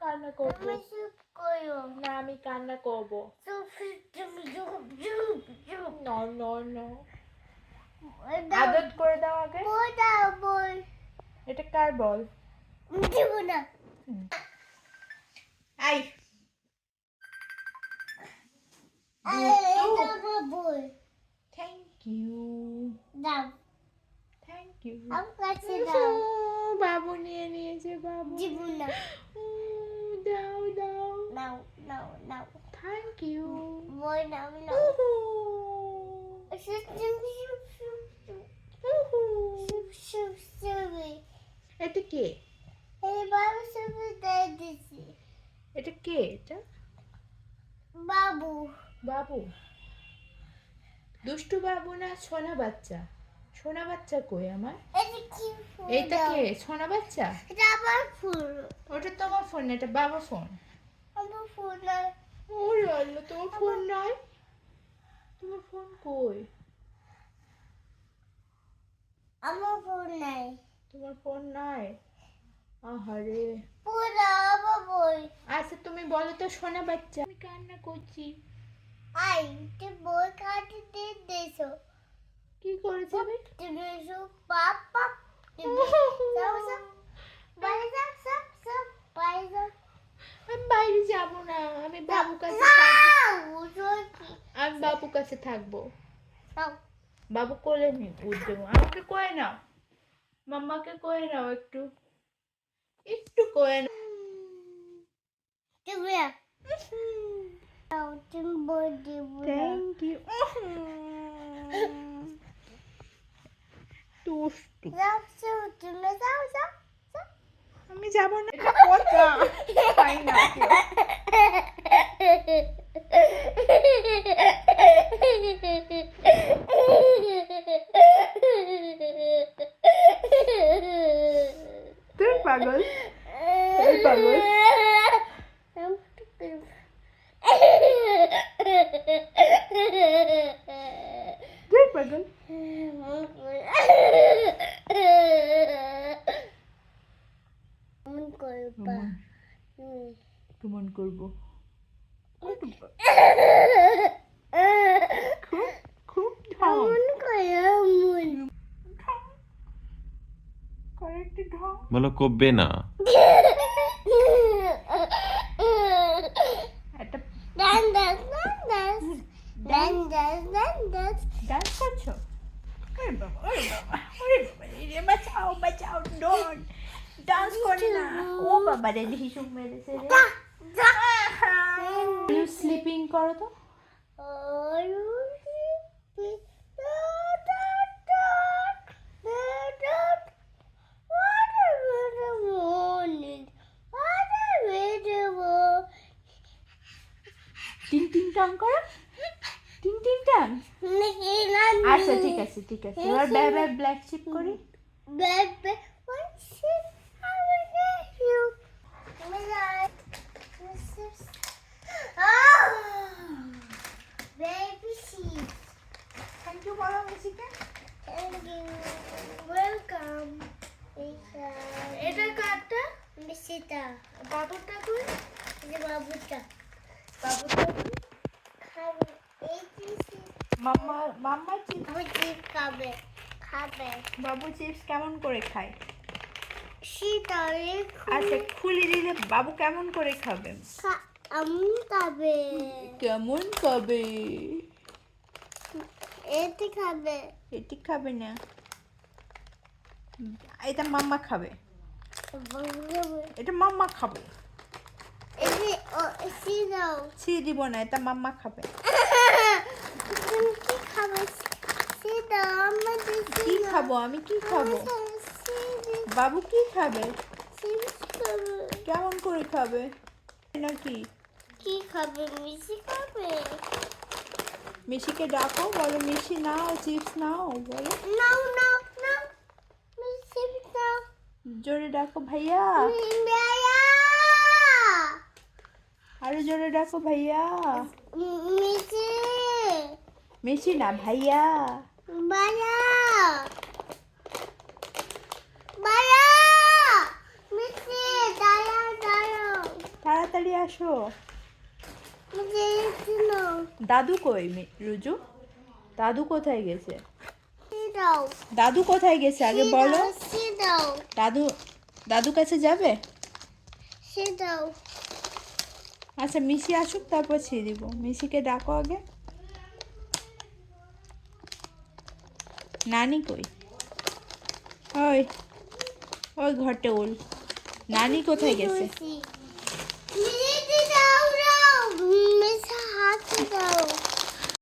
কান্না করবো না, আমি কান্না করবো। আদত করে দাও আগে। এটা কার বল? I thank you, thank you. বাবু নিয়ে নিয়েছে, বাবু। দাও দাও, থ্যাংক ইউ। এটা কে? এটা কে? এটা বাবু বাবু। দুষ্টু বাবু না সোনা বাচ্চা? সোনা বাচ্চা কই আমার? এটা কি ফুল? এটা কে? সোনা বাচ্চা? এটা আমার ফুল। ওটা তোমার ফোন, এটা বাবার ফোন। আমার ফুল না। ওরে আল্লাহ, তোমার ফোন নাই? তোমার ফোন কই? আমার ফুল নাই। তোমার ফোন নাই? আহারে। পুরা বাবুই। আচ্ছা তুমি বলো তো সোনা বাচ্চা। আমি কান্না করছি। আই তুই বই খাতে দিয়ে দেছো। কি করেছে আমি? তুমি সব পাপ পাপ তুমি যাও যাও বাইরে যাও সব সব বাইরে যাও। আমি বাইরে যাব না, আমি বাবুর কাছে থাকবো। আমি বাবুর কাছে থাকবো। বাবু কোলে নি উঠবে, আমাকে কয়ে নাও, মাম্মাকে কয়ে নাও, একটু একটু কয়ে নাও। তুমি তুমি বই দিব। Thank you. দুষ্টু। যাও যাও তুমি যাও যাও। আমি যাব না, এটা পচা খাই না কেউ। তুই পাগল, তুই পাগল। তুই পাগল। কেমন করবো? খুব খুব ঢং করে, একটু ঢং। বলো কববে না। একটা ডান্স ডান্স করছো? ওরে বাবা, ওরে বাবা, ওরে বাবা রে, বাঁচাও বাঁচাও, ডন ডান্স করে না। ও বাবা রে, হিসুক মেরেছে রে। ইউ স্লিপিং করো তো। টিং টিং টং করো, টিং টিং টং। আচ্ছা ঠিক আছে ঠিক আছে, এবার বাই বাই ব্ল্যাক শিপ করি। Baby sheep. থ্যাংক ইউ বলো মিশিকে। Thank you. Welcome. এটা কাটটা মিশিটা বাবুটা কই? এই বাবুটা খাবে। এই চিপস মাম্মা মাম্মা চিপস। বাবু চিপস খাবে। বাবু চিপস কেমন করে খায়? শীতলে আচ্ছা খুলে দিলে বাবু কেমন করে খাবে? আমি খাবে। কেমন খাবে? এটি খাবে। এটি খাবে না, এটা মাম্মা খাবে। এটা মাম্মা খাবে। এটি ও সিদাও। ছি দিব না, এটা মাম্মা খাবে। তুমি কি খাবে? সিদাও আমাদের কি খাবো আমি? কি খাবো? বাবু কি খাবে? চিপস খাবে। কেমন করে খাবে নাকি? কি খাবে? মিশি খাবে। মিশিকে ডাকো, বলো মিশি নাও চিপস নাও, বলো নাও নাও নাও মিশি নাও। জোরে ডাকো ভাইয়া, ভাইয়া আরো জোরে ডাকো ভাইয়া। মিশি মিশি না ভাইয়া। ভাইয়া ভাইয়া মিশি দাঁড়ান তাড়াতাড়ি আসো। দাদু কই রুজু? দাদু কোথায় গেছে? দাদু কোথায় গেছে আগে বলো। দাদু দাদু কাছে যাবে? আচ্ছা মিশি আসুক তারপর ছিঁড়ে দিব। মিশিকে ডাকো আগে। নানি কই? ওই ওই ঘরটা ওল। নানি কোথায় গেছে? হাত দাও